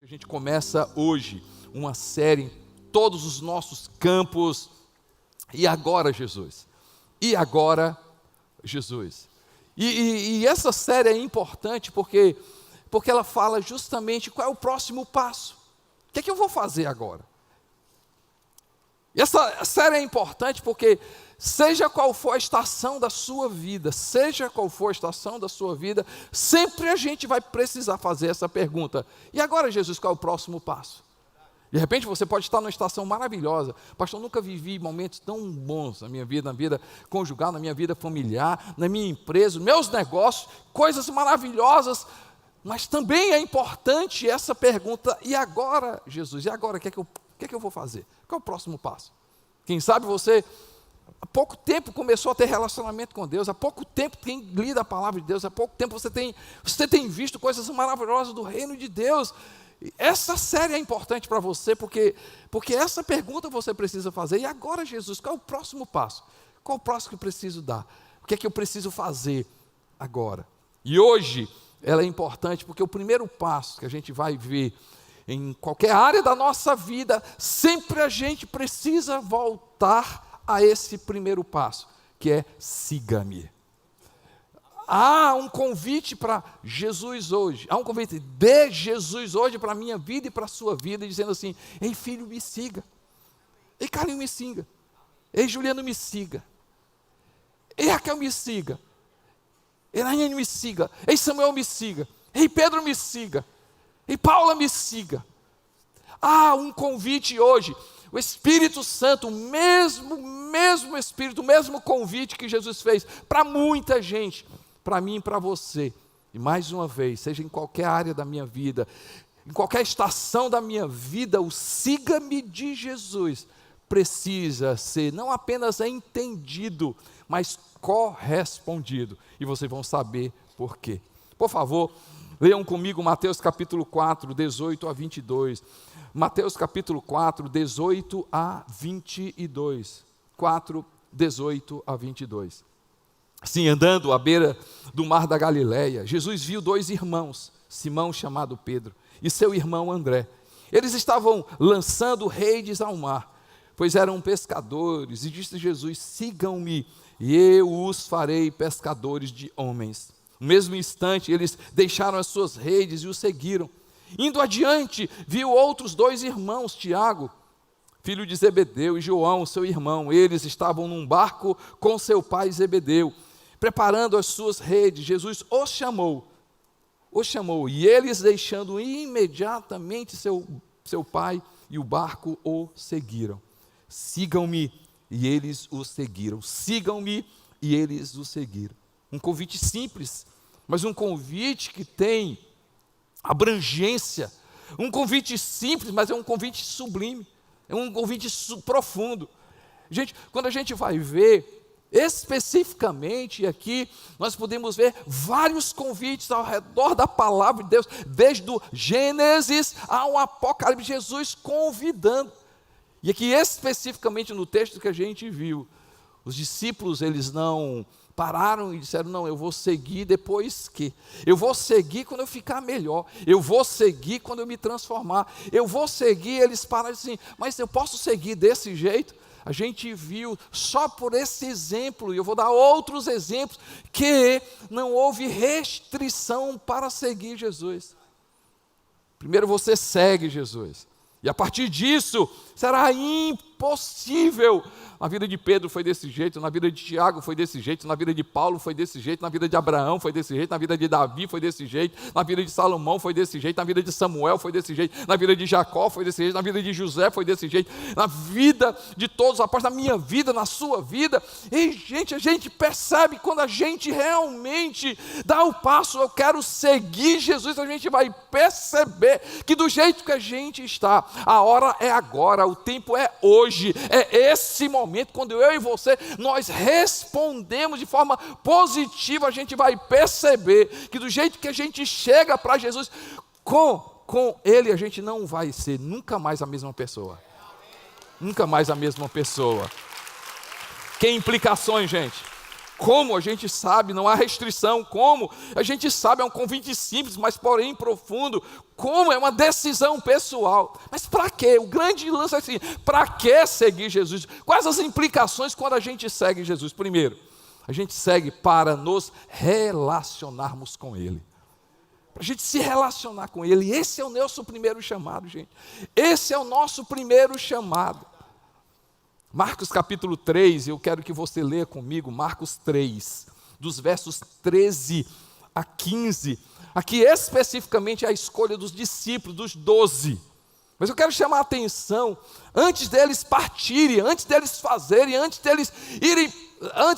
A gente começa hoje uma série em todos os nossos campos. E agora, Jesus? E agora, Jesus? E essa série é importante porque ela fala justamente qual é o próximo passo. O que é que eu vou fazer agora? E essa série é importante porque seja qual for a estação da sua vida, sempre a gente vai precisar fazer essa pergunta. E agora, Jesus, qual é o próximo passo? De repente você pode estar numa estação maravilhosa. Pastor, eu nunca vivi momentos tão bons na vida conjugal, na minha vida familiar, na minha empresa, nos meus negócios, coisas maravilhosas. Mas também é importante essa pergunta: e agora, Jesus? E agora, o que é que eu vou fazer? Qual é o próximo passo? Quem sabe você há pouco tempo começou a ter relacionamento com Deus, há pouco tempo tem lido a palavra de Deus, há pouco tempo você tem visto coisas maravilhosas do reino de Deus. Essa série é importante para você, porque essa pergunta você precisa fazer. E agora, Jesus, qual é o próximo passo? Qual é o próximo que eu preciso dar? O que é que eu preciso fazer agora? E hoje ela é importante porque o primeiro passo que a gente vai ver em qualquer área da nossa vida, sempre a gente precisa voltar a esse primeiro passo, que é siga-me. Há um convite para Jesus hoje, há um convite de Jesus hoje para a minha vida e para a sua vida, dizendo assim: ei filho, me siga, ei Carlinhos, me siga, ei Juliano, me siga, ei Raquel, me siga, ei Nayane, me siga, ei Samuel, me siga, ei Pedro, me siga, ei Paula, me siga. Há um convite hoje. O Espírito Santo, o mesmo Espírito, o mesmo convite que Jesus fez para muita gente, para mim e para você. E mais uma vez, seja em qualquer área da minha vida, em qualquer estação da minha vida, o siga-me de Jesus precisa ser não apenas entendido, mas correspondido. E vocês vão saber por quê. Por favor, leiam comigo Mateus capítulo 4, 18 a 22. Mateus capítulo 4, 18 a 22. 4, 18 a 22. Assim, andando à beira do mar da Galileia, Jesus viu dois irmãos, Simão, chamado Pedro, e seu irmão André. Eles estavam lançando redes ao mar, pois eram pescadores, e disse Jesus: sigam-me, e eu os farei pescadores de homens. No mesmo instante, eles deixaram as suas redes e o seguiram. Indo adiante, viu outros dois irmãos, Tiago, filho de Zebedeu, e João, seu irmão. Eles estavam num barco com seu pai Zebedeu, preparando as suas redes. Jesus os chamou, e eles, deixando imediatamente seu pai e o barco, o seguiram. Sigam-me, e eles o seguiram. Sigam-me, e eles o seguiram. Um convite simples, mas um convite que tem abrangência. Um convite simples, mas é um convite sublime, é um convite profundo. Gente, quando a gente vai ver especificamente aqui, nós podemos ver vários convites ao redor da palavra de Deus, desde o Gênesis ao Apocalipse, Jesus convidando. E aqui especificamente no texto que a gente viu, os discípulos, eles não pararam e disseram: não, eu vou seguir depois que, eu vou seguir quando eu ficar melhor, eu vou seguir quando eu me transformar, eu vou seguir. Eles pararam assim: mas eu posso seguir desse jeito? A gente viu só por esse exemplo, e eu vou dar outros exemplos, que não houve restrição para seguir Jesus. Primeiro você segue Jesus, e a partir disso será impossível. Na vida de Pedro foi desse jeito, na vida de Tiago foi desse jeito, na vida de Paulo foi desse jeito, na vida de Abraão foi desse jeito, na vida de Davi foi desse jeito, na vida de Salomão foi desse jeito, na vida de Samuel foi desse jeito, na vida de Jacó foi desse jeito, na vida de José foi desse jeito, na vida de todos os apóstolos, na minha vida, na sua vida. E gente, a gente percebe quando a gente realmente dá o passo: eu quero seguir Jesus, a gente vai perceber que do jeito que a gente está, a hora é agora, o tempo é hoje, é esse momento. Quando eu e você, nós respondemos de forma positiva, a gente vai perceber que do jeito que a gente chega para Jesus, com Ele, a gente não vai ser nunca mais a mesma pessoa. Nunca mais a mesma pessoa. Que implicações, gente? Como a gente sabe, não há restrição. Como a gente sabe, é um convite simples, mas porém profundo. Como é uma decisão pessoal. Mas para quê? O grande lance é assim: para que seguir Jesus? Quais as implicações quando a gente segue Jesus? Primeiro, a gente segue para nos relacionarmos com Ele. Para a gente se relacionar com Ele. Esse é o nosso primeiro chamado, gente. Esse é o nosso primeiro chamado. Marcos capítulo 3, eu quero que você leia comigo, Marcos 3, dos versos 13 a 15. Aqui especificamente é a escolha dos discípulos, dos 12. Mas eu quero chamar a atenção, antes deles partirem, antes deles fazerem, antes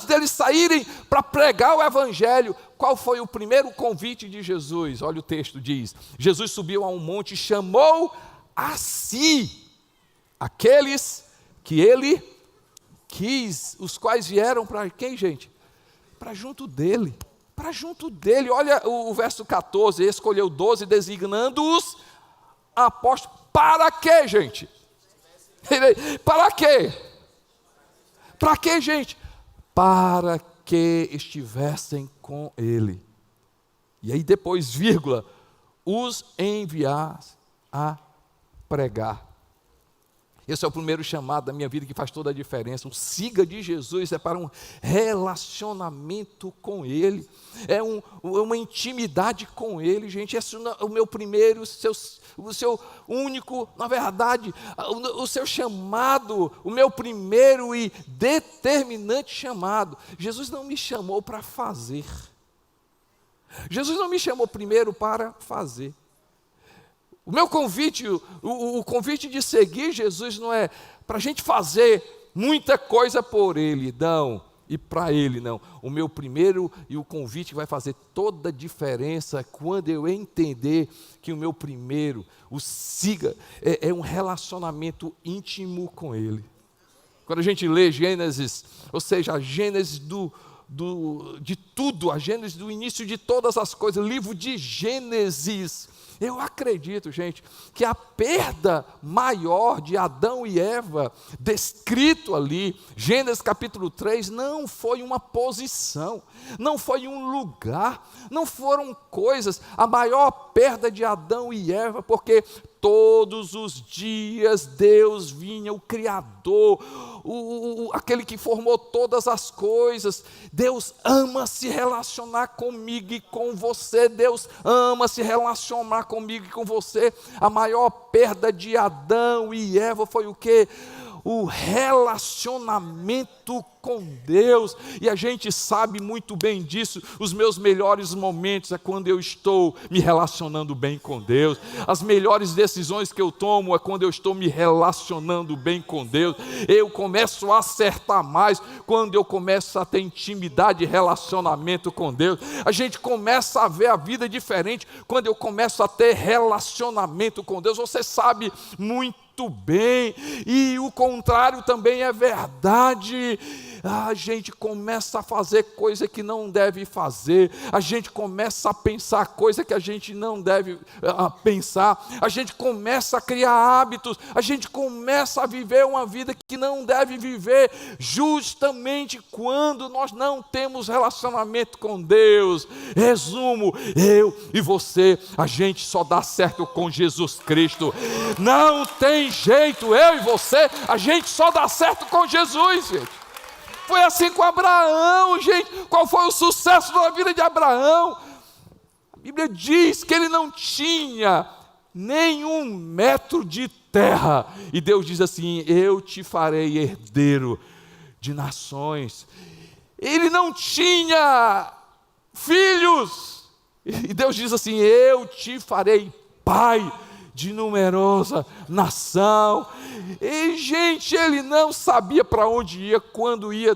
deles saírem para pregar o Evangelho, qual foi o primeiro convite de Jesus? Olha o texto, diz: Jesus subiu a um monte e chamou a si aqueles que ele quis, os quais vieram para quem, gente? Para junto dele, para junto dele. Olha o verso 14, escolheu 12, designando-os apóstolos. Para quê, gente? Para quê? Para quê, gente? Para que estivessem com ele. E aí depois, vírgula, os enviar a pregar. Esse é o primeiro chamado da minha vida que faz toda a diferença. O siga de Jesus é para um relacionamento com Ele, é uma intimidade com Ele, gente. Esse é o meu primeiro, o seu único, na verdade, o seu chamado, o meu primeiro e determinante chamado. Jesus não me chamou para fazer. Jesus não me chamou primeiro para fazer. O meu convite, o convite de seguir Jesus não é para a gente fazer muita coisa por Ele, não, e para Ele, não. O meu primeiro e o convite vai fazer toda a diferença quando eu entender que o meu primeiro, o siga, é um relacionamento íntimo com Ele. Quando a gente lê Gênesis, ou seja, a Gênesis de tudo, a Gênesis do início de todas as coisas, livro de Gênesis. Eu acredito, gente, que a perda maior de Adão e Eva, descrito ali, Gênesis capítulo 3, não foi uma posição, não foi um lugar, não foram coisas. A maior perda de Adão e Eva, porque todos os dias Deus vinha, o Criador, aquele que formou todas as coisas. Deus ama se relacionar comigo e com você. Deus ama se relacionar comigo e com você. A maior perda de Adão e Eva foi o quê? O relacionamento com Deus, e a gente sabe muito bem disso. Os meus melhores momentos é quando eu estou me relacionando bem com Deus. As melhores decisões que eu tomo é quando eu estou me relacionando bem com Deus. Eu começo a acertar mais quando eu começo a ter intimidade e relacionamento com Deus. A gente começa a ver a vida diferente quando eu começo a ter relacionamento com Deus. Você sabe muito bem, e o contrário também é verdade. A gente começa a fazer coisa que não deve fazer, a gente começa a pensar coisa que a gente não deve pensar, a gente começa a criar hábitos, a gente começa a viver uma vida que não deve viver, justamente quando nós não temos relacionamento com Deus. Resumo, eu e você, a gente só dá certo com Jesus Cristo. Não tem jeito, eu e você, a gente só dá certo com Jesus, gente. Foi assim com Abraão, gente. Qual foi o sucesso da vida de Abraão? A Bíblia diz que ele não tinha nenhum metro de terra, e Deus diz assim: eu te farei herdeiro de nações. Ele não tinha filhos, e Deus diz assim: eu te farei pai de numerosa nação. E gente, ele não sabia para onde ia, quando ia,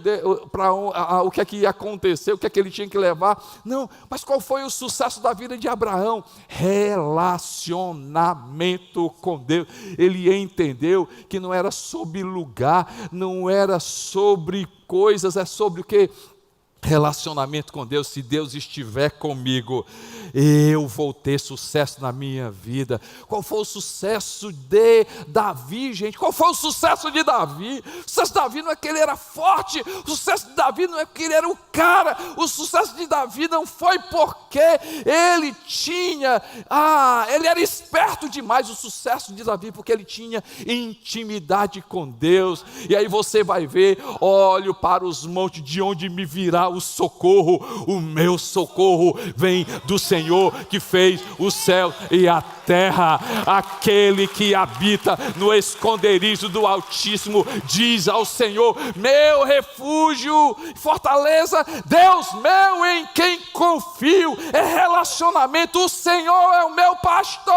o que é que ia acontecer, o que é que ele tinha que levar, não. Mas qual foi o sucesso da vida de Abraão? Relacionamento com Deus. Ele entendeu que não era sobre lugar, não era sobre coisas, é sobre o que? relacionamento com Deus, se Deus estiver comigo, eu vou ter sucesso na minha vida. Qual foi o sucesso de Davi, gente? Qual foi o sucesso de Davi? O sucesso de Davi não é que ele era forte, o sucesso de Davi não é que ele era o cara, o sucesso de Davi não foi porque ele tinha, ele era esperto demais. O sucesso de Davi porque ele tinha intimidade com Deus. E aí você vai ver, olho para os montes, de onde me virá o socorro? O meu socorro vem do Senhor que fez o céu e a terra. Aquele que habita no esconderijo do Altíssimo diz ao Senhor: meu refúgio, fortaleza, Deus meu em quem confio. É relacionamento. O Senhor é o meu pastor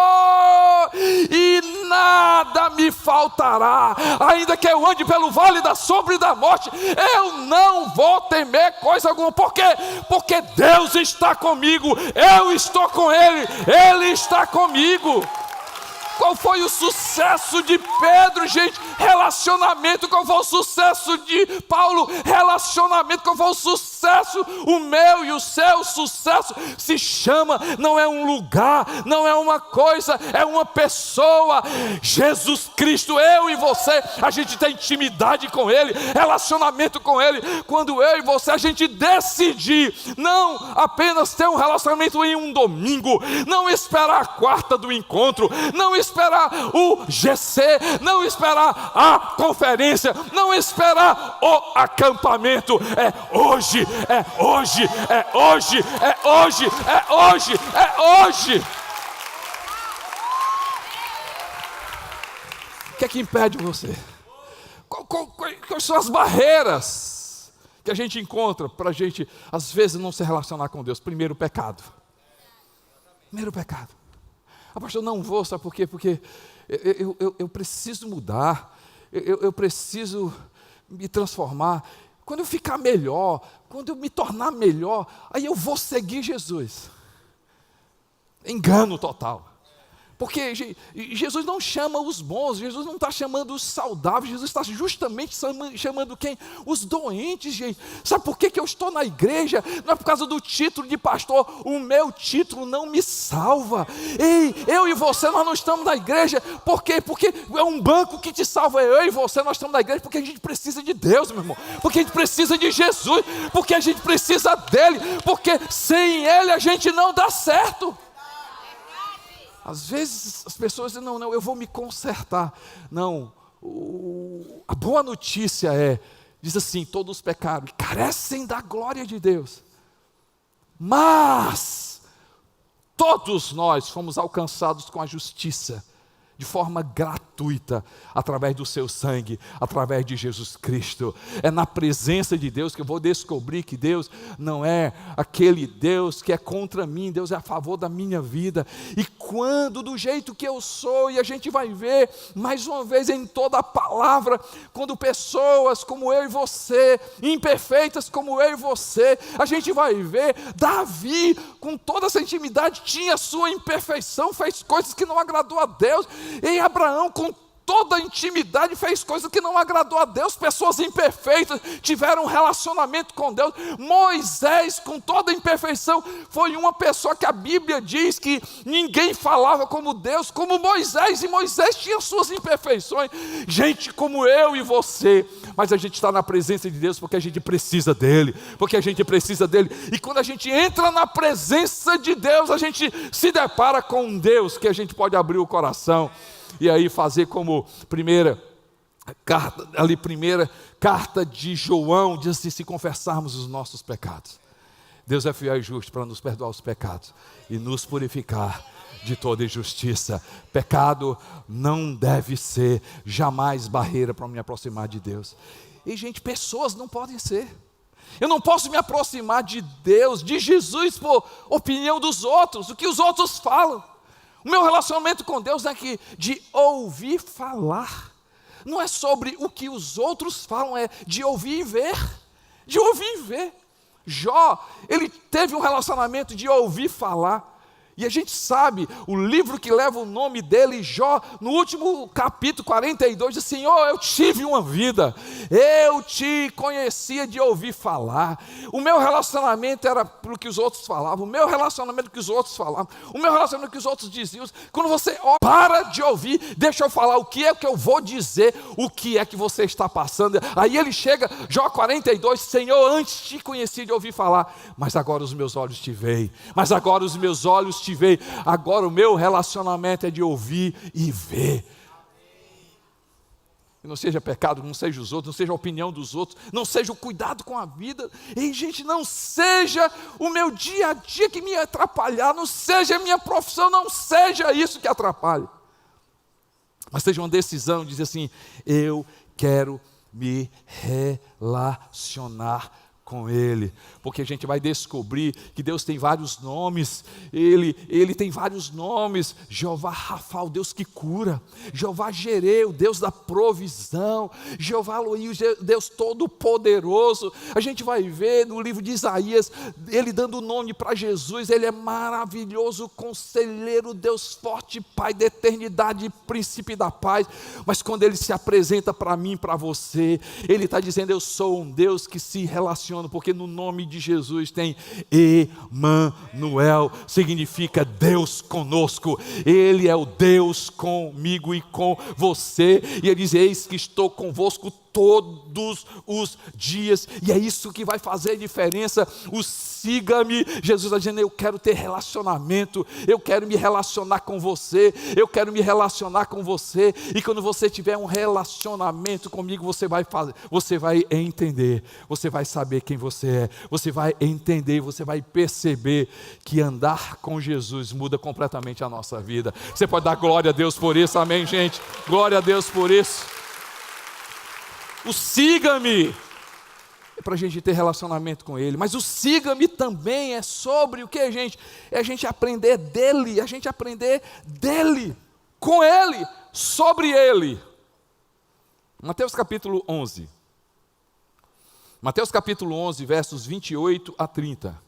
e nada me faltará. Ainda que eu ande pelo vale da sombra e da morte, eu não vou temer coisa alguma. Por quê? Porque Deus está comigo, eu estou com Ele, Ele está comigo. Qual foi o sucesso de Pedro, gente? Relacionamento. Qual foi o sucesso de Paulo? Relacionamento. Qual foi o sucesso? O meu e o seu sucesso se chama, não é um lugar, não é uma coisa, é uma pessoa. Jesus Cristo. Eu e você, a gente tem intimidade com Ele, relacionamento com Ele. Quando eu e você, a gente decidir não apenas ter um relacionamento em um domingo, não esperar a quarta do encontro, não esperar o GC, não esperar a conferência, não esperar o acampamento. É hoje, é hoje, é hoje, é hoje, é hoje, é hoje. O que é que impede você? Quais são as barreiras que a gente encontra para a gente, às vezes, não se relacionar com Deus? Primeiro, o pecado. Primeiro, o pecado. Pastor, não vou, sabe por quê? Porque eu preciso mudar, eu preciso me transformar. Quando eu ficar melhor, quando eu me tornar melhor, aí eu vou seguir Jesus. Engano total. Porque Jesus não chama os bons, Jesus não está chamando os saudáveis, Jesus está justamente chamando quem? Os doentes, gente. Sabe por que eu estou na igreja? Não é por causa do título de pastor, o meu título não me salva. Ei, eu e você, nós não estamos na igreja, por quê? Porque é um banco que te salva. Eu e você, nós estamos na igreja porque a gente precisa de Deus, meu irmão. Porque a gente precisa de Jesus, porque a gente precisa dEle, porque sem Ele a gente não dá certo. Às vezes as pessoas dizem, não, eu vou me consertar. Não, a boa notícia diz assim, todos pecaram e carecem da glória de Deus. Mas todos nós fomos alcançados com a justiça, de forma gratuita, através do seu sangue, através de Jesus Cristo. É na presença de Deus que eu vou descobrir que Deus não é aquele Deus que é contra mim, Deus é a favor da minha vida. E quando, do jeito que eu sou, e a gente vai ver, mais uma vez em toda a palavra, quando pessoas como eu e você, imperfeitas como eu e você, a gente vai ver, Davi, com toda essa intimidade, tinha sua imperfeição, fez coisas que não agradou a Deus. E Abraão, com toda a intimidade, fez coisas que não agradou a Deus. Pessoas imperfeitas tiveram um relacionamento com Deus. Moisés, com toda a imperfeição, foi uma pessoa que a Bíblia diz que ninguém falava como Deus, como Moisés. E Moisés tinha suas imperfeições. Gente como eu e você, mas a gente está na presença de Deus porque a gente precisa dEle, porque a gente precisa dEle. E quando a gente entra na presença de Deus, a gente se depara com um Deus que a gente pode abrir o coração e aí fazer como primeira carta de João, diz assim, se confessarmos os nossos pecados, Deus é fiel e justo para nos perdoar os pecados e nos purificar de toda injustiça. Pecado não deve ser jamais barreira para me aproximar de Deus. E gente, pessoas não podem ser. Eu não posso me aproximar de Deus, de Jesus, por opinião dos outros, o que os outros falam. O meu relacionamento com Deus é de ouvir falar. Não é sobre o que os outros falam, é de ouvir e ver. De ouvir e ver. Jó, ele teve um relacionamento de ouvir falar. E a gente sabe, o livro que leva o nome dele, Jó, no último capítulo 42, diz: Senhor, eu tive uma vida, eu te conhecia de ouvir falar, o meu relacionamento era pelo que os outros falavam, o meu relacionamento que os outros falavam, o meu relacionamento que os outros diziam. Quando você para de ouvir, deixa eu falar o que é que eu vou dizer, o que é que você está passando. Aí ele chega, Jó 42, Senhor, antes te conheci de ouvir falar, mas agora os meus olhos te veem, mas agora os meus olhos te veem, agora o meu relacionamento é de ouvir e ver. Não seja pecado, não seja os outros, não seja a opinião dos outros, não seja o cuidado com a vida. E gente, não seja o meu dia a dia que me atrapalhar, não seja a minha profissão, não seja isso que atrapalhe. Mas seja uma decisão, dizer assim: eu quero me relacionar com Ele, porque a gente vai descobrir que Deus tem vários nomes. Ele tem vários nomes: Jeová Rafa, o Deus que cura; Jeová Jireh, o Deus da provisão; Jeová Elohim, o Deus todo-poderoso. A gente vai ver no livro de Isaías, ele dando o nome para Jesus: Ele é maravilhoso, conselheiro, Deus forte, Pai da eternidade, príncipe da paz. Mas quando Ele se apresenta para mim, para você, Ele está dizendo: eu sou um Deus que se relaciona, porque no nome de Jesus tem Emanuel, significa Deus conosco. Ele é o Deus comigo e com você. E Ele diz: eis que estou convosco todos os dias. E é isso que vai fazer diferença. O siga-me, Jesus está dizendo: eu quero ter relacionamento, eu quero me relacionar com você, eu quero me relacionar com você. E quando você tiver um relacionamento comigo, você vai entender, você vai saber quem você é, você vai entender, você vai perceber que andar com Jesus muda completamente a nossa vida. Você pode dar glória a Deus por isso, amém, gente? Glória a Deus por isso. O siga-me é para a gente ter relacionamento com Ele, mas o siga-me também é sobre o que, gente? É a gente aprender dEle, com Ele, sobre Ele. Mateus capítulo 11. Mateus capítulo 11, versos 28 a 30.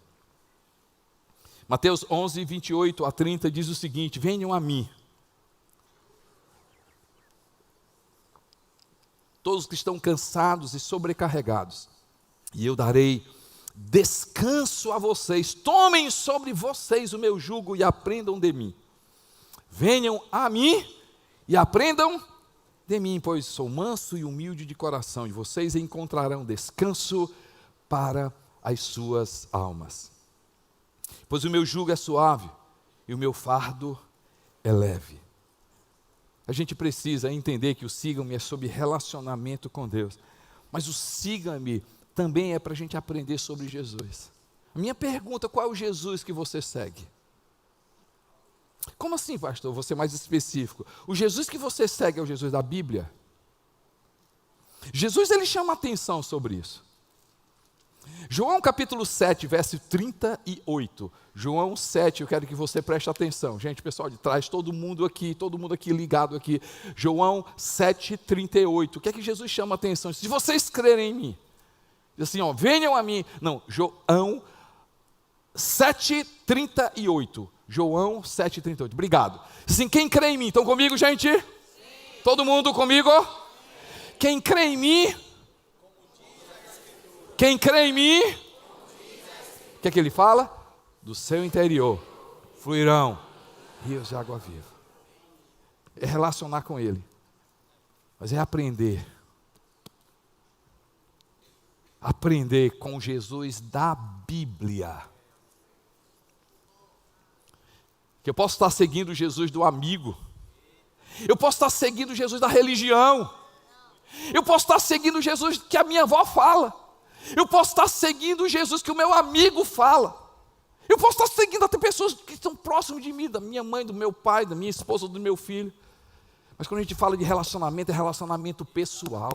Mateus 11, 28 a 30 diz o seguinte: venham a mim, todos que estão cansados e sobrecarregados, e eu darei descanso a vocês. Tomem sobre vocês o meu jugo e aprendam de mim. Venham a mim e aprendam de mim, pois sou manso e humilde de coração, e vocês encontrarão descanso para as suas almas. Pois o meu jugo é suave e o meu fardo é leve. A gente precisa entender que o siga-me é sobre relacionamento com Deus, mas o siga-me também é para a gente aprender sobre Jesus. A minha pergunta: qual é o Jesus que você segue? Como assim, pastor? Vou ser mais específico. O Jesus que você segue é o Jesus da Bíblia? Jesus, ele chama atenção sobre isso. João capítulo 7, verso 38. João 7, eu quero que você preste atenção. Gente, pessoal de trás, todo mundo aqui ligado aqui. João 7, 38. O que é que Jesus chama atenção? Se vocês crerem em mim, diz assim, ó, venham a mim. Não, João 7, 38. João 7, 38. Obrigado. Assim, quem crê em mim? Estão comigo, gente? Sim. Todo mundo comigo? Sim. Quem crê em mim? Quem crê em mim? O que é que ele fala? Do seu interior fluirão rios de água viva. É relacionar com Ele, mas é aprender com Jesus da Bíblia. Que eu posso estar seguindo Jesus do amigo, eu posso estar seguindo Jesus da religião, eu posso estar seguindo Jesus que a minha avó fala, eu posso estar seguindo Jesus que o meu amigo fala, eu posso estar seguindo até pessoas que estão próximas de mim, da minha mãe, do meu pai, da minha esposa, do meu filho. Mas quando a gente fala de relacionamento, é relacionamento pessoal.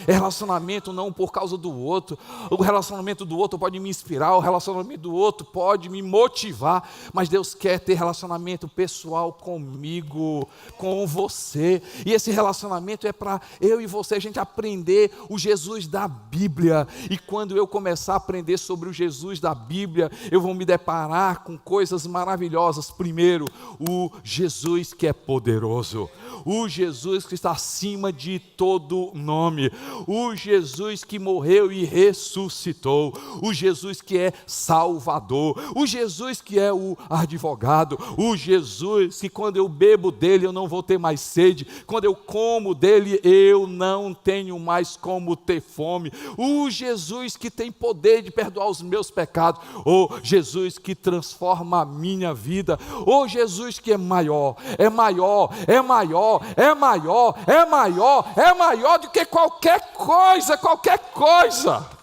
É relacionamento não por causa do outro. O relacionamento do outro pode me inspirar, o relacionamento do outro pode me motivar. Mas Deus quer ter relacionamento pessoal comigo, com você. E esse relacionamento é para eu e você, a gente aprender o Jesus da Bíblia. E quando eu começar a aprender sobre o Jesus da Bíblia, eu vou me deparar com coisas maravilhosas. Primeiro, o Jesus que é poderoso. O Jesus que está acima de todo nome, o Jesus que morreu e ressuscitou, o Jesus que é Salvador, o Jesus que é o advogado, o Jesus que quando eu bebo dele eu não vou ter mais sede, quando eu como dele eu não tenho mais como ter fome, o Jesus que tem poder de perdoar os meus pecados, o Jesus que transforma a minha vida, o Jesus que é maior, é maior, é maior, é maior, é maior, é maior do que qualquer coisa, qualquer coisa.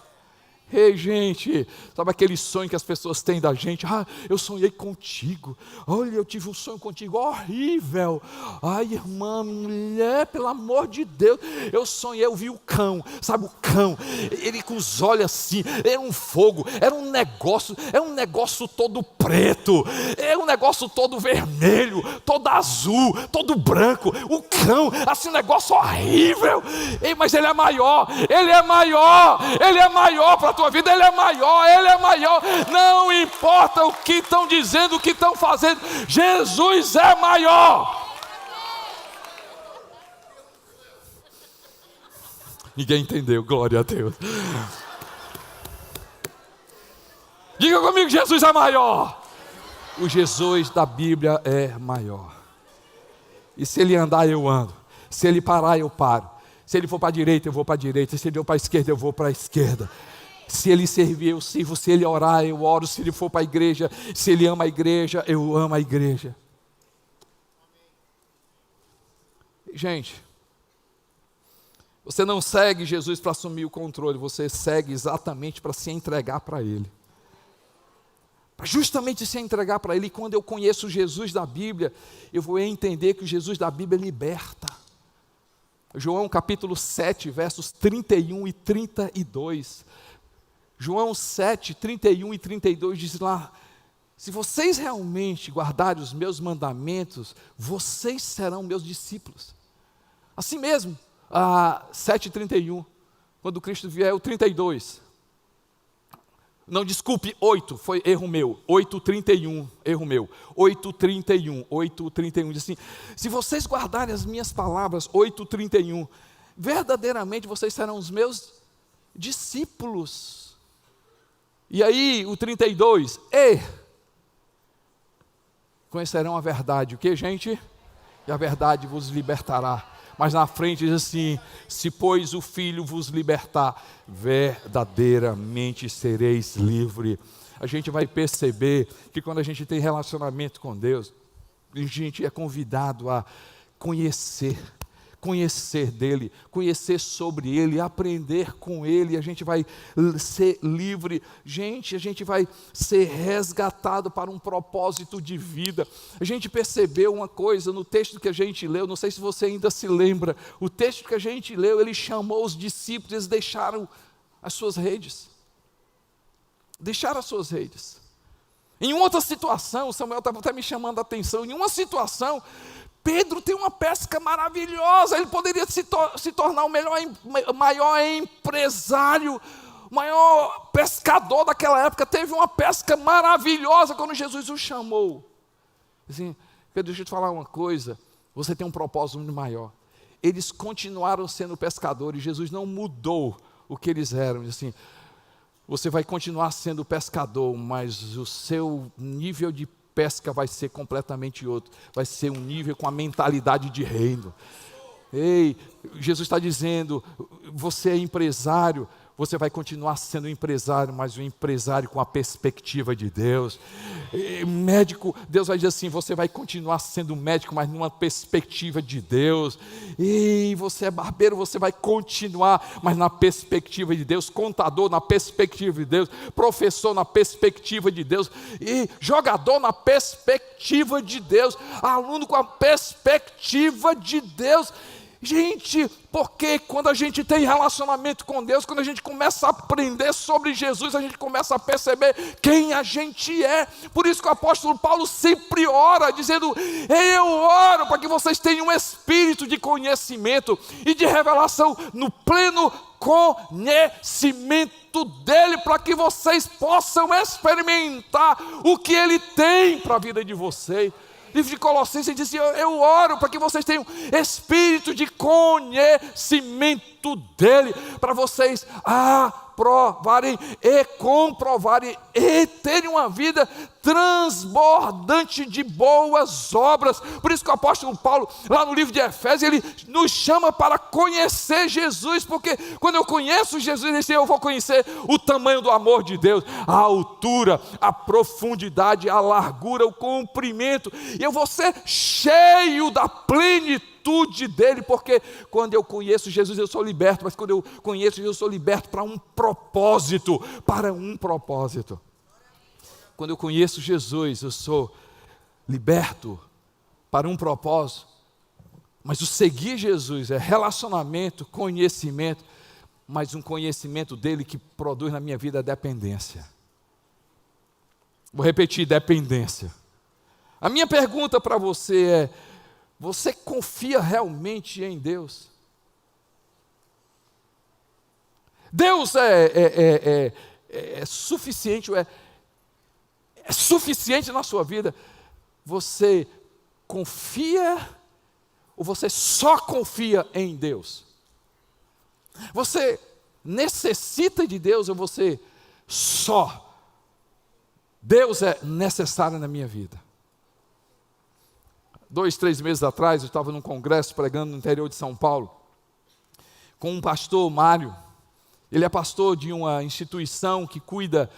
Ei, gente, sabe aquele sonho que as pessoas têm da gente? Ah, eu sonhei contigo. Olha, eu tive um sonho contigo horrível. Ai, irmã, mulher, pelo amor de Deus. Eu sonhei, eu vi o cão, sabe o cão? Ele com os olhos assim, era um fogo, era um negócio todo preto, era um negócio todo vermelho, todo azul, todo branco. O cão, assim, um negócio horrível. Ei, mas ele é maior, ele é maior, ele é maior para tua vida, ele é maior, ele é maior, não importa o que estão dizendo, o que estão fazendo, Jesus é maior. Ninguém entendeu, glória a Deus. Diga comigo, Jesus é maior. O Jesus da Bíblia é maior. E se ele andar, eu ando. Se ele parar, eu paro. Se ele for para a direita, eu vou para a direita. Se ele for para a esquerda, eu vou para a esquerda. Se ele servir, eu sirvo. Se ele orar, eu oro. Se ele for para a igreja, se ele ama a igreja, eu amo a igreja. Gente, você não segue Jesus para assumir o controle, você segue exatamente para se entregar para Ele. Para justamente se entregar para Ele. E quando eu conheço o Jesus da Bíblia, eu vou entender que o Jesus da Bíblia liberta. João capítulo 7, versos 31 e 32. João 7, 31 e 32 diz lá: se vocês realmente guardarem os meus mandamentos, vocês serão meus discípulos. Assim mesmo, 7:31, quando Cristo vier, o 32. Não, desculpe, 8, foi erro meu, 8:31, erro meu, 8:31 diz assim: se vocês guardarem as minhas palavras, 8:31, verdadeiramente vocês serão os meus discípulos. E aí, o 32, conhecerão a verdade, o que, gente? E a verdade vos libertará. Mas na frente diz assim: se pois o Filho vos libertar, verdadeiramente sereis livres. A gente vai perceber que quando a gente tem relacionamento com Deus, a gente é convidado a conhecer dele, conhecer sobre ele, aprender com ele. A gente vai ser livre, a gente vai ser resgatado para um propósito de vida. A gente percebeu uma coisa no texto que a gente leu, não sei se você ainda se lembra, o texto que a gente leu, ele chamou os discípulos, eles deixaram as suas redes. Em outra situação, Samuel estava até me chamando a atenção, em uma situação, Pedro tem uma pesca maravilhosa, ele poderia se tornar o maior empresário, o maior pescador daquela época. Teve uma pesca maravilhosa quando Jesus o chamou. Assim, Pedro, deixa eu te falar uma coisa, você tem um propósito muito maior. Eles continuaram sendo pescadores, Jesus não mudou o que eles eram. Assim, você vai continuar sendo pescador, mas o seu nível de pesca vai ser completamente outro, vai ser um nível com a mentalidade de reino. Ei, Jesus está dizendo, você é empresário, você vai continuar sendo um empresário, mas um empresário com a perspectiva de Deus. E médico, Deus vai dizer assim, você vai continuar sendo um médico, mas numa perspectiva de Deus. E você é barbeiro, você vai continuar, mas na perspectiva de Deus. Contador, na perspectiva de Deus. Professor, na perspectiva de Deus. E jogador, na perspectiva de Deus. Aluno, com a perspectiva de Deus. Gente, porque quando a gente tem relacionamento com Deus, quando a gente começa a aprender sobre Jesus, a gente começa a perceber quem a gente é. Por isso que o apóstolo Paulo sempre ora, dizendo, eu oro para que vocês tenham um espírito de conhecimento e de revelação no pleno conhecimento dele, para que vocês possam experimentar o que ele tem para a vida de vocês. Livro de Colossenses diz assim, eu oro para que vocês tenham espírito de conhecimento dele, para vocês aprovarem e comprovarem e terem uma vida transbordante de boas obras. Por isso que o apóstolo Paulo, lá no livro de Efésios, ele nos chama para conhecer Jesus, porque quando eu conheço Jesus, ele diz, eu vou conhecer o tamanho do amor de Deus, a altura, a profundidade, a largura, o comprimento, e eu vou ser cheio da plenitude dele, porque quando eu conheço Jesus, eu sou liberto, mas quando eu conheço Jesus, eu sou liberto para um propósito, Quando eu conheço Jesus, eu sou liberto para um propósito. Mas o seguir Jesus é relacionamento, conhecimento, mas um conhecimento dele que produz na minha vida dependência. Vou repetir, dependência. A minha pergunta para você é, você confia realmente em Deus? Deus é suficiente, é suficiente na sua vida? Você confia ou você só confia em Deus? Você necessita de Deus ou você só? Deus é necessário na minha vida. 2, 3 meses atrás, eu estava num congresso pregando no interior de São Paulo, com um pastor, Mário. Ele é pastor de uma instituição que cuida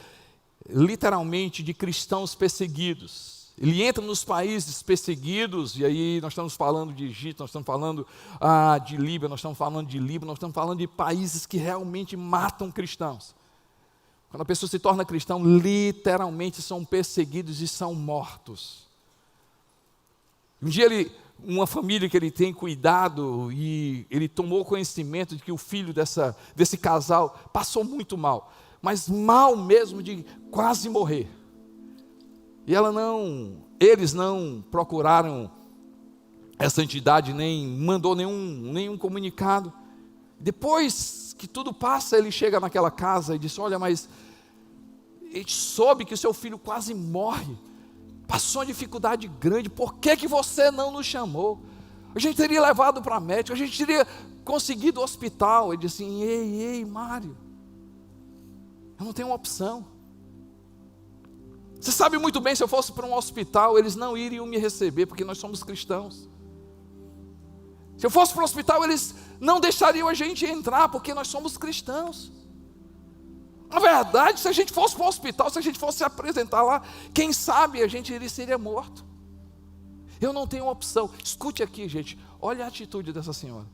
literalmente de cristãos perseguidos. Ele entra nos países perseguidos, e aí nós estamos falando de Egito, nós estamos falando de Líbia, nós estamos falando de Líbano, nós estamos falando de países que realmente matam cristãos. Quando a pessoa se torna cristão, literalmente são perseguidos e são mortos. Um dia uma família que ele tem cuidado, e ele tomou conhecimento de que o filho desse casal passou muito mal, mas mal mesmo de quase morrer. E eles não procuraram essa entidade, nem mandou nenhum comunicado. Depois que tudo passa, ele chega naquela casa e diz, olha, mas a gente soube que o seu filho quase morre, passou uma dificuldade grande, por que você não nos chamou? A gente teria levado para médico, a gente teria conseguido o hospital. Ele disse assim, ei, Mário, eu não tenho uma opção. Você sabe muito bem, se eu fosse para um hospital, eles não iriam me receber, porque nós somos cristãos. Se eu fosse para o hospital, eles não deixariam a gente entrar, porque nós somos cristãos. Na verdade, se a gente fosse para o hospital, se a gente fosse se apresentar lá, quem sabe a gente seria morto. Eu não tenho opção. Escute aqui, gente, olha a atitude dessa senhora.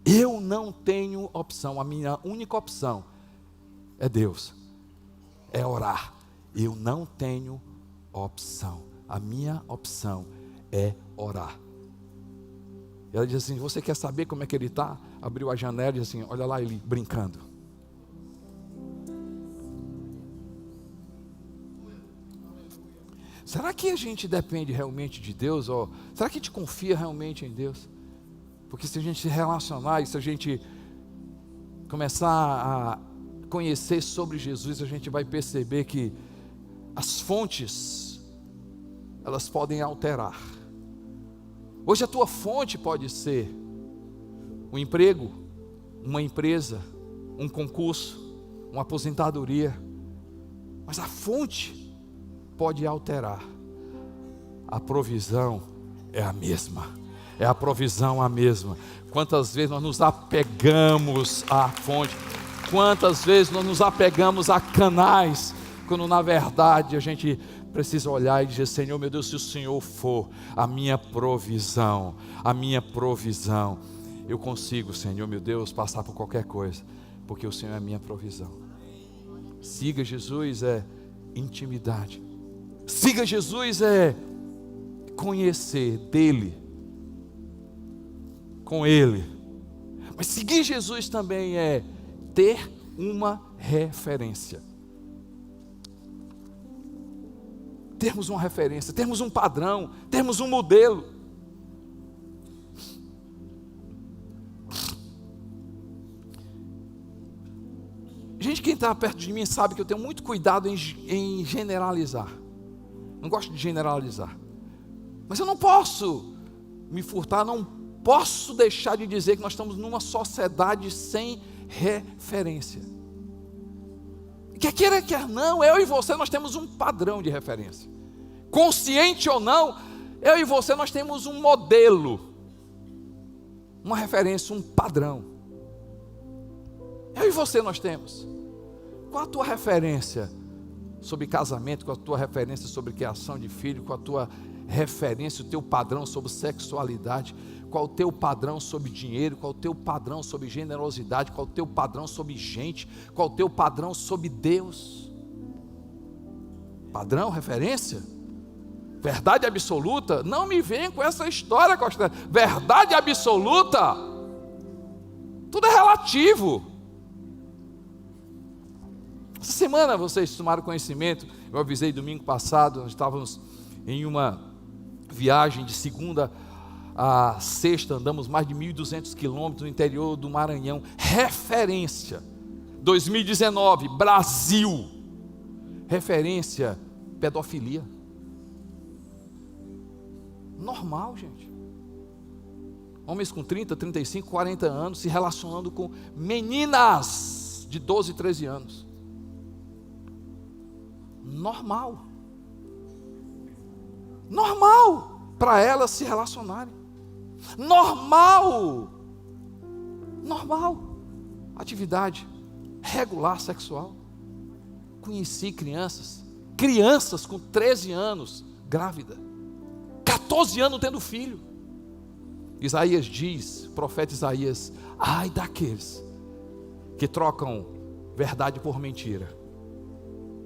Eu não tenho opção, a minha única opção é Deus, é orar. Eu não tenho opção, a minha opção é orar. Ela diz assim, você quer saber como é que ele está? Abriu a janela e disse assim, olha lá ele brincando. Será que a gente depende realmente de Deus? Ou será que a gente confia realmente em Deus? Porque se a gente se relacionar e se a gente começar a conhecer sobre Jesus, a gente vai perceber que as fontes, elas podem alterar. Hoje a tua fonte pode ser um emprego, uma empresa, um concurso, uma aposentadoria, mas a fonte pode alterar. A provisão é a mesma. É a provisão a mesma. Quantas vezes nós nos apegamos à fonte? Quantas vezes nós nos apegamos a canais, quando na verdade a gente precisa olhar e dizer: Senhor, meu Deus, se o Senhor for a minha provisão, eu consigo, Senhor, meu Deus, passar por qualquer coisa, porque o Senhor é a minha provisão. Siga Jesus é intimidade. Siga Jesus é conhecer dele, com ele. Mas seguir Jesus também é ter uma referência. Termos uma referência, termos um padrão, termos um modelo. Gente, quem está perto de mim sabe que eu tenho muito cuidado em generalizar. Não gosto de generalizar. Mas eu não posso me furtar, não posso deixar de dizer que nós estamos numa sociedade sem referência. Quer queira, quer não, eu e você nós temos um padrão de referência. Consciente ou não, eu e você nós temos um modelo, uma referência, um padrão. Eu e você nós temos. Qual a tua referência sobre casamento? Qual a tua referência sobre criação de filho? Qual a tua referência, o teu padrão sobre sexualidade? Qual o teu padrão sobre dinheiro? Qual o teu padrão sobre generosidade? Qual o teu padrão sobre gente? Qual o teu padrão sobre Deus? Padrão, referência? Verdade absoluta? Não me venha com essa história, Costa. Verdade absoluta? Tudo é relativo. Essa semana vocês tomaram conhecimento, eu avisei domingo passado, nós estávamos em uma viagem de segunda a sexta, andamos mais de 1.200 quilômetros no interior do Maranhão. Referência, 2019, Brasil. Referência, pedofilia. Normal, gente. Homens com 30, 35, 40 anos se relacionando com meninas de 12, 13 anos. Normal. Normal para elas se relacionarem. Normal. Atividade regular sexual. Conheci crianças com 13 anos, grávida, 14 anos tendo filho. Isaías diz, profeta Isaías: ai daqueles que trocam verdade por mentira,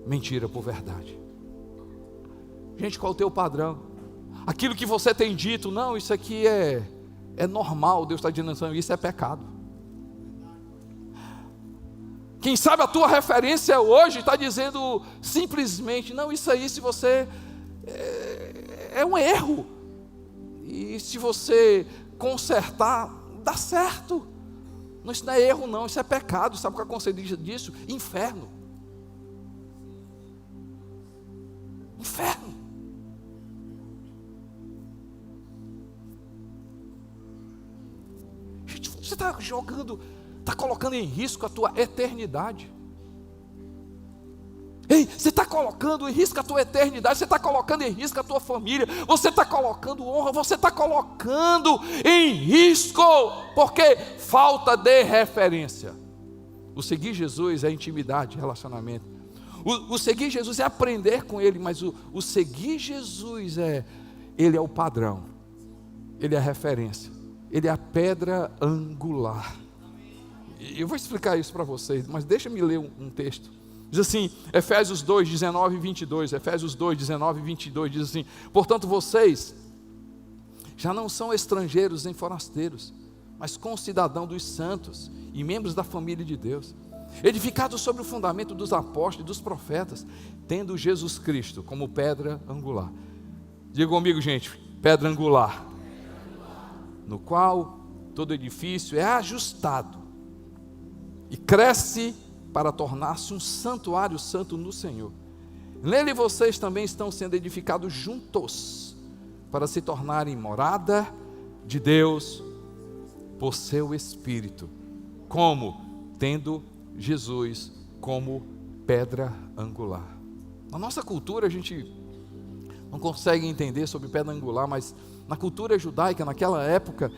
mentira por verdade. Gente, qual é o teu padrão? Aquilo que você tem dito, não, isso aqui é normal, Deus está dizendo, isso é pecado. Quem sabe a tua referência hoje está dizendo simplesmente, não, isso aí, se você é um erro, e se você consertar, dá certo. Não, isso não é erro não, isso é pecado. Sabe qual é a consequência disso? Inferno. Inferno. Gente, você está está colocando em risco a tua eternidade. Ei, você está colocando em risco a tua eternidade, você está colocando em risco a tua família, você está colocando honra, você está colocando em risco, porque falta de referência. O seguir Jesus é intimidade, relacionamento. O seguir Jesus é aprender com Ele, mas o seguir Jesus Ele é o padrão, Ele é a referência, Ele é a pedra angular. Eu vou explicar isso para vocês, mas deixa-me ler um texto. Diz assim, Efésios 2, 19 e 22, Efésios 2, 19 e 22, diz assim: portanto vocês já não são estrangeiros nem forasteiros, mas concidadãos dos santos e membros da família de Deus, edificados sobre o fundamento dos apóstolos e dos profetas, tendo Jesus Cristo como pedra angular. Diga comigo, gente, pedra angular, no qual todo edifício é ajustado e cresce para tornar-se um santuário santo no Senhor. Nele vocês também estão sendo edificados juntos, para se tornarem morada de Deus, por seu Espírito, como? Tendo Jesus como pedra angular. Na nossa cultura a gente não consegue entender sobre pedra angular, mas na cultura judaica, naquela época,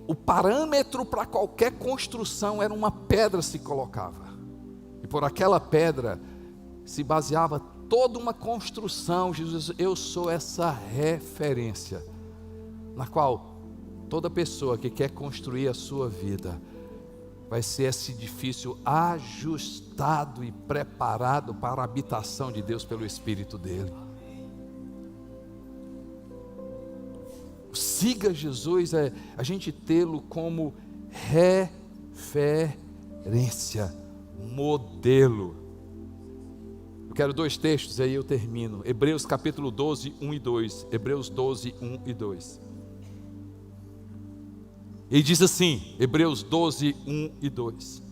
o parâmetro para qualquer construção era uma pedra se colocava. E por aquela pedra se baseava toda uma construção. Jesus, eu sou essa referência, na qual toda pessoa que quer construir a sua vida, vai ser esse edifício ajustado e preparado para a habitação de Deus pelo Espírito dele. Siga Jesus é a gente tê-lo como referência, modelo. Eu quero 2 textos, aí eu termino. Hebreus capítulo 12, 1 e 2. Hebreus 12, 1 e 2. E diz assim, Hebreus 12, 1 e 2.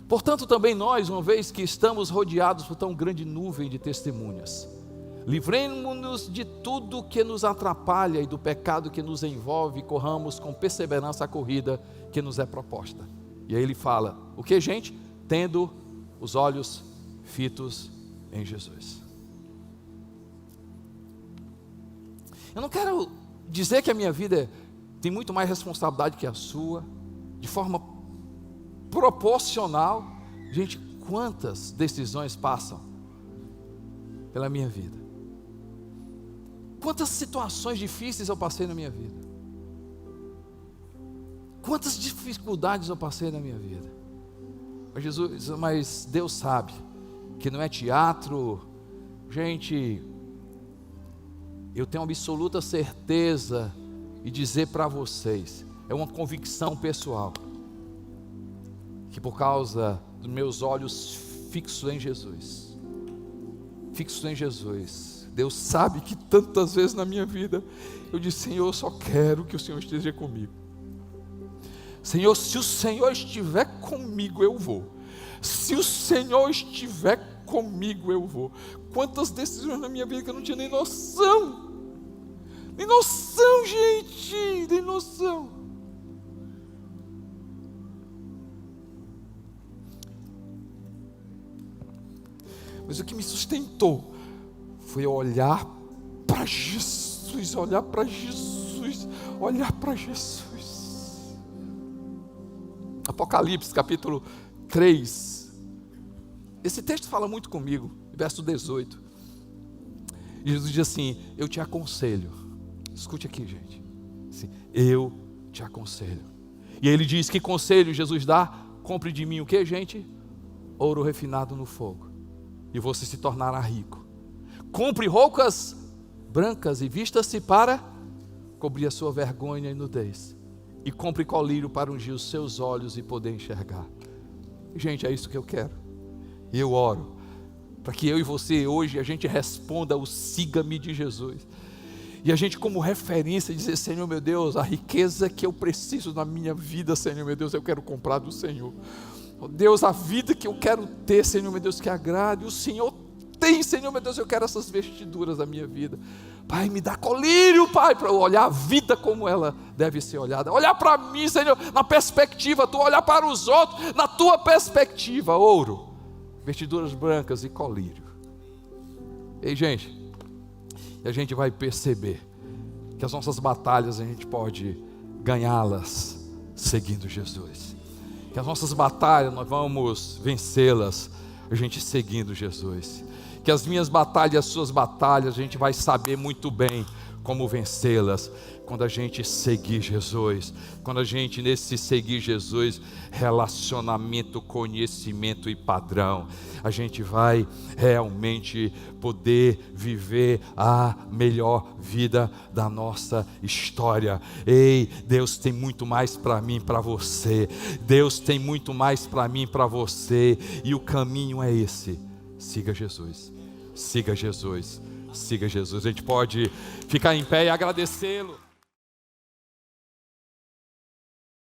Portanto também nós, uma vez que estamos rodeados por tão grande nuvem de testemunhas, livremos-nos de tudo que nos atrapalha e do pecado que nos envolve, e corramos com perseverança a corrida que nos é proposta. E aí ele fala, o que, gente? Tendo os olhos fitos em Jesus. Eu não quero dizer que a minha vida tem muito mais responsabilidade que a sua, de forma proporcional. Gente, quantas decisões passam pela minha vida? Quantas situações difíceis eu passei na minha vida? Quantas dificuldades eu passei na minha vida? Mas Deus sabe que não é teatro. Gente, eu tenho absoluta certeza e dizer para vocês, é uma convicção pessoal, que por causa dos meus olhos fixos em Jesus, Deus sabe que tantas vezes na minha vida, eu disse, Senhor, eu só quero que o Senhor esteja comigo. Senhor, se o Senhor estiver comigo, eu vou. Se o Senhor estiver comigo, eu vou. Quantas decisões na minha vida que eu não tinha nem noção. Nem noção, gente, nem noção. Mas o que me sustentou foi olhar para Jesus, olhar para Jesus, olhar para Jesus. Apocalipse capítulo 3. Esse texto fala muito comigo, verso 18. Jesus diz assim, eu te aconselho. Escute aqui, gente. Assim, eu te aconselho. E ele diz, que conselho Jesus dá? Compre de mim o que, gente? Ouro refinado no fogo, e você se tornará rico. Compre roupas brancas e vista-se para cobrir a sua vergonha e nudez. E compre colírio para ungir os seus olhos e poder enxergar. Gente, é isso que eu quero. E eu oro para que eu e você hoje a gente responda o siga-me de Jesus. E a gente como referência dizer, Senhor meu Deus, a riqueza que eu preciso na minha vida, Senhor meu Deus, eu quero comprar do Senhor. Oh Deus, a vida que eu quero ter, Senhor meu Deus, que agrade, o Senhor tem, Senhor meu Deus, eu quero essas vestiduras da minha vida. Pai, me dá colírio, Pai, para eu olhar a vida como ela deve ser olhada. Olhar para mim, Senhor, na perspectiva tua, olhar para os outros, na tua perspectiva, ouro, vestiduras brancas e colírio. Ei, gente, e a gente vai perceber que as nossas batalhas a gente pode ganhá-las seguindo Jesus. Que as nossas batalhas nós vamos vencê-las a gente seguindo Jesus. Que as minhas batalhas e as suas batalhas a gente vai saber muito bem como vencê-las quando a gente seguir Jesus. Quando a gente nesse seguir Jesus, relacionamento, conhecimento e padrão, a gente vai realmente poder viver a melhor vida da nossa história. Ei, Deus tem muito mais para mim, para você. Deus tem muito mais para mim, para você. E o caminho é esse. Siga Jesus. Siga Jesus. Siga Jesus. A gente pode ficar em pé e agradecê-lo.